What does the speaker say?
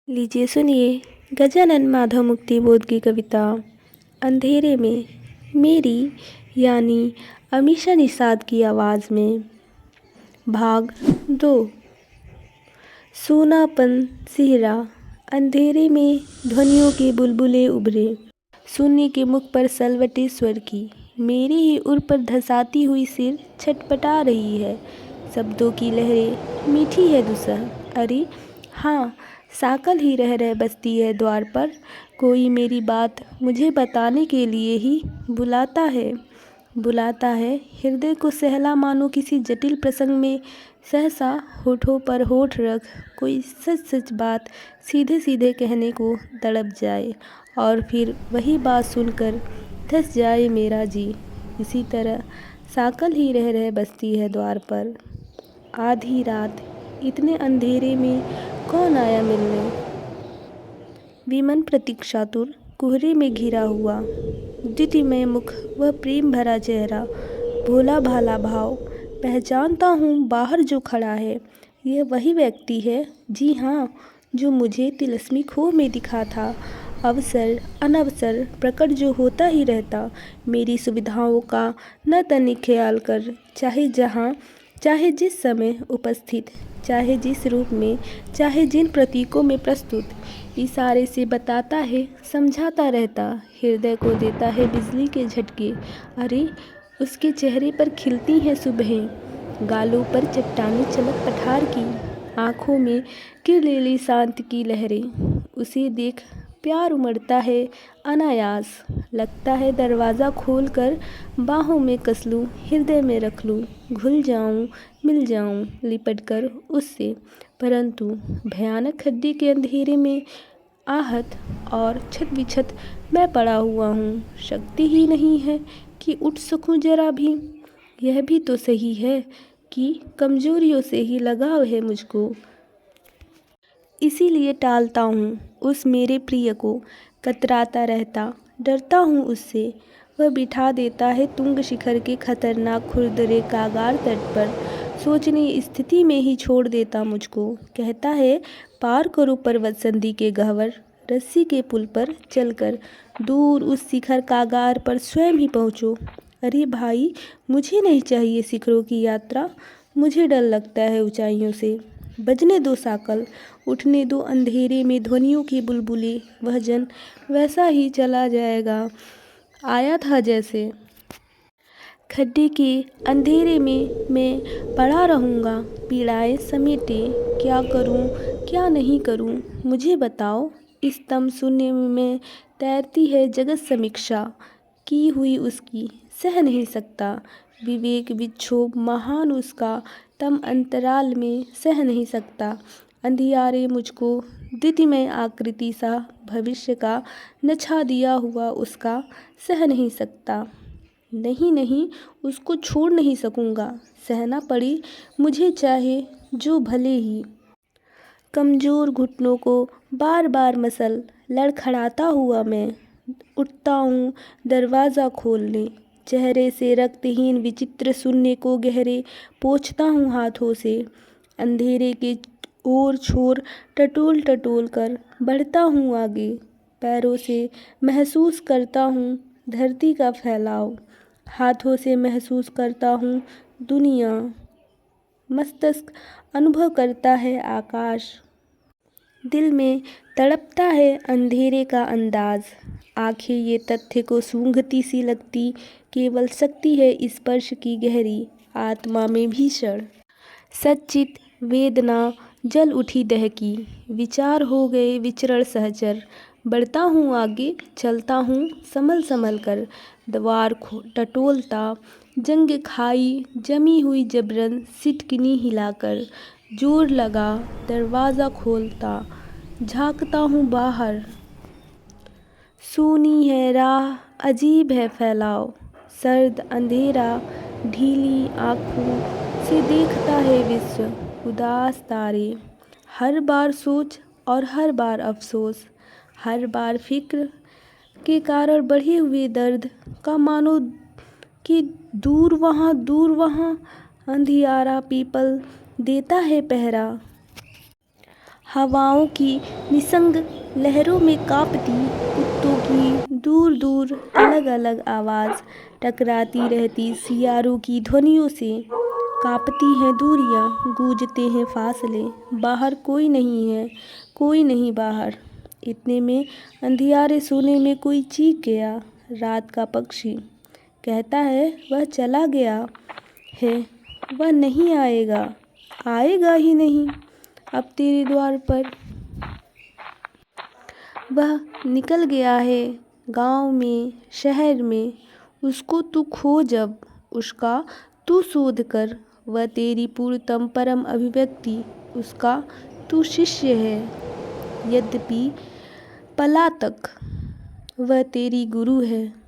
लीजिए सुनिए गजानन माधव मुक्तिबोध की कविता अंधेरे में, मेरी यानी अमीषा निषाद की आवाज़ में। भाग 2। सूनापन सिहरा, अंधेरे में ध्वनियों के बुलबुले उभरे। शून्य के मुख पर सलवटे स्वर की मेरी ही उर पर धसाती हुई सिर छटपटा रही है। शब्दों की लहरें मीठी है दुसह। अरे हाँ, साकल ही रह बसती है द्वार पर। कोई मेरी बात मुझे बताने के लिए ही बुलाता है हृदय को सहला, मानो किसी जटिल प्रसंग में सहसा होठों पर होठ रख कोई सच सच बात सीधे सीधे कहने को तड़प जाए और फिर वही बात सुनकर धस जाए मेरा जी। इसी तरह साकल ही रह बसती है द्वार पर। आधी रात, इतने अंधेरे में कौन आया मिलने। विमन प्रतीक्षातुर, कोहरे में घिरा हुआ द्युतिमय मुख, वह प्रेम भरा चेहरा, भोला भाला भाव। पहचानता हूँ बाहर जो खड़ा है, यह वही व्यक्ति है, जी हाँ, जो मुझे तिलस्मी खो में दिखा था। अवसर अनवसर प्रकट जो होता ही रहता, मेरी सुविधाओं का न तनिक ख्याल कर, चाहे जहाँ चाहे जिस समय उपस्थित, चाहे जिस रूप में, चाहे जिन प्रतीकों में प्रस्तुत। इशारे से बताता है, समझाता रहता, हृदय को देता है बिजली के झटके। अरे उसके चेहरे पर खिलती हैं सुबहें, गालों पर चट्टानी चमक पठार की, आँखों में किरलेली शांत की लहरें। उसे देख प्यार उमड़ता है अनायास, लगता है दरवाज़ा खोलकर बाहों में कस लूँ, हृदय में रख लूँ, घुल जाऊँ, मिल जाऊँ लिपट कर उससे। परंतु भयानक खड्डे के अंधेरे में आहत और छत बिछत मैं पड़ा हुआ हूँ। शक्ति ही नहीं है कि उठ सकूँ जरा भी। यह भी तो सही है कि कमजोरियों से ही लगाव है मुझको, इसीलिए टालता हूँ उस मेरे प्रिय को, कतराता रहता, डरता हूँ उससे। वह बिठा देता है तुंग शिखर के खतरनाक खुरदरे कागार तट पर, सोचनीय स्थिति में ही छोड़ देता मुझको। कहता है पार करो पर्वत संधि के गह्वर, रस्सी के पुल पर चलकर दूर उस शिखर कागार पर स्वयं ही पहुँचो। अरे भाई, मुझे नहीं चाहिए शिखरों की यात्रा, मुझे डर लगता है ऊंचाइयों से। बजने दो साकल, उठने दो अंधेरे में ध्वनियों की बुलबुलें। वह जन वैसा ही चला जाएगा, आया था जैसे। खड्डे के अंधेरे में मैं पड़ा रहूँगा, पीड़ाएं समेटे। क्या करूँ क्या नहीं करूँ, मुझे बताओ। इस तम शून्य में तैरती है जगत समीक्षा की हुई उसकी, सह नहीं सकता। विवेक विक्षोभ महान उसका, तम अंतराल में सह नहीं सकता। अंधियारे मुझको द्युतिमय आकृति सा भविष्य का नछा दिया हुआ उसका, सह नहीं सकता। नहीं नहीं, उसको छोड़ नहीं सकूँगा, सहना पड़े मुझे चाहे जो भले ही। कमज़ोर घुटनों को बार बार मसल लड़खड़ाता हुआ मैं उठता हूँ दरवाज़ा खोलने। चेहरे से रक्तहीन विचित्र शून्य को गहरे पोंछता हूँ हाथों से। अंधेरे के ओर छोर टटोल टटोल कर बढ़ता हूँ आगे। पैरों से महसूस करता हूँ धरती का फैलाव, हाथों से महसूस करता हूँ दुनिया, मस्तिष्क अनुभव करता है आकाश। दिल में तड़पता है अंधेरे का अंदाज। आंखें ये तथ्य को सूंघती सी लगती, केवल शक्ति है स्पर्श की गहरी, आत्मा में भीषण सच्चित वेदना जल उठी दहकी। विचार हो गए विचरण सहचर, बढ़ता हूँ आगे, चलता हूँ संभल संभल कर। द्वार टटोलता, जंग खाई जमी हुई जबरन सिटकनी हिलाकर। जोर लगा दरवाज़ा खोलता, झांकता हूँ बाहर। सूनी है राह, अजीब है फैलाव, सर्द अंधेरा ढीली आँखों से देखता है विश्व। उदास तारे, हर बार सोच और हर बार अफसोस, हर बार फिक्र के कारण बढ़े हुए दर्द का, मानो कि दूर वहाँ अंधियारा पीपल देता है पहरा। हवाओं की निसंग लहरों में कांपती कुत्तों की दूर दूर अलग अलग आवाज़ टकराती रहती सियारों की ध्वनियों से। कांपती हैं दूरियां, गूंजते हैं फासले, बाहर कोई नहीं है, कोई नहीं बाहर। इतने में अंधियारे सोने में कोई चीख गया। रात का पक्षी कहता है वह चला गया है, वह नहीं आएगा, आएगा ही नहीं अब तेरे द्वार पर। वह निकल गया है गांव में, शहर में, उसको तू खोज अब, उसका तू शोध कर। वह तेरी पूर्णतम परम अभिव्यक्ति, उसका तू शिष्य है। यद्यपि पलातक वह तेरी गुरु है।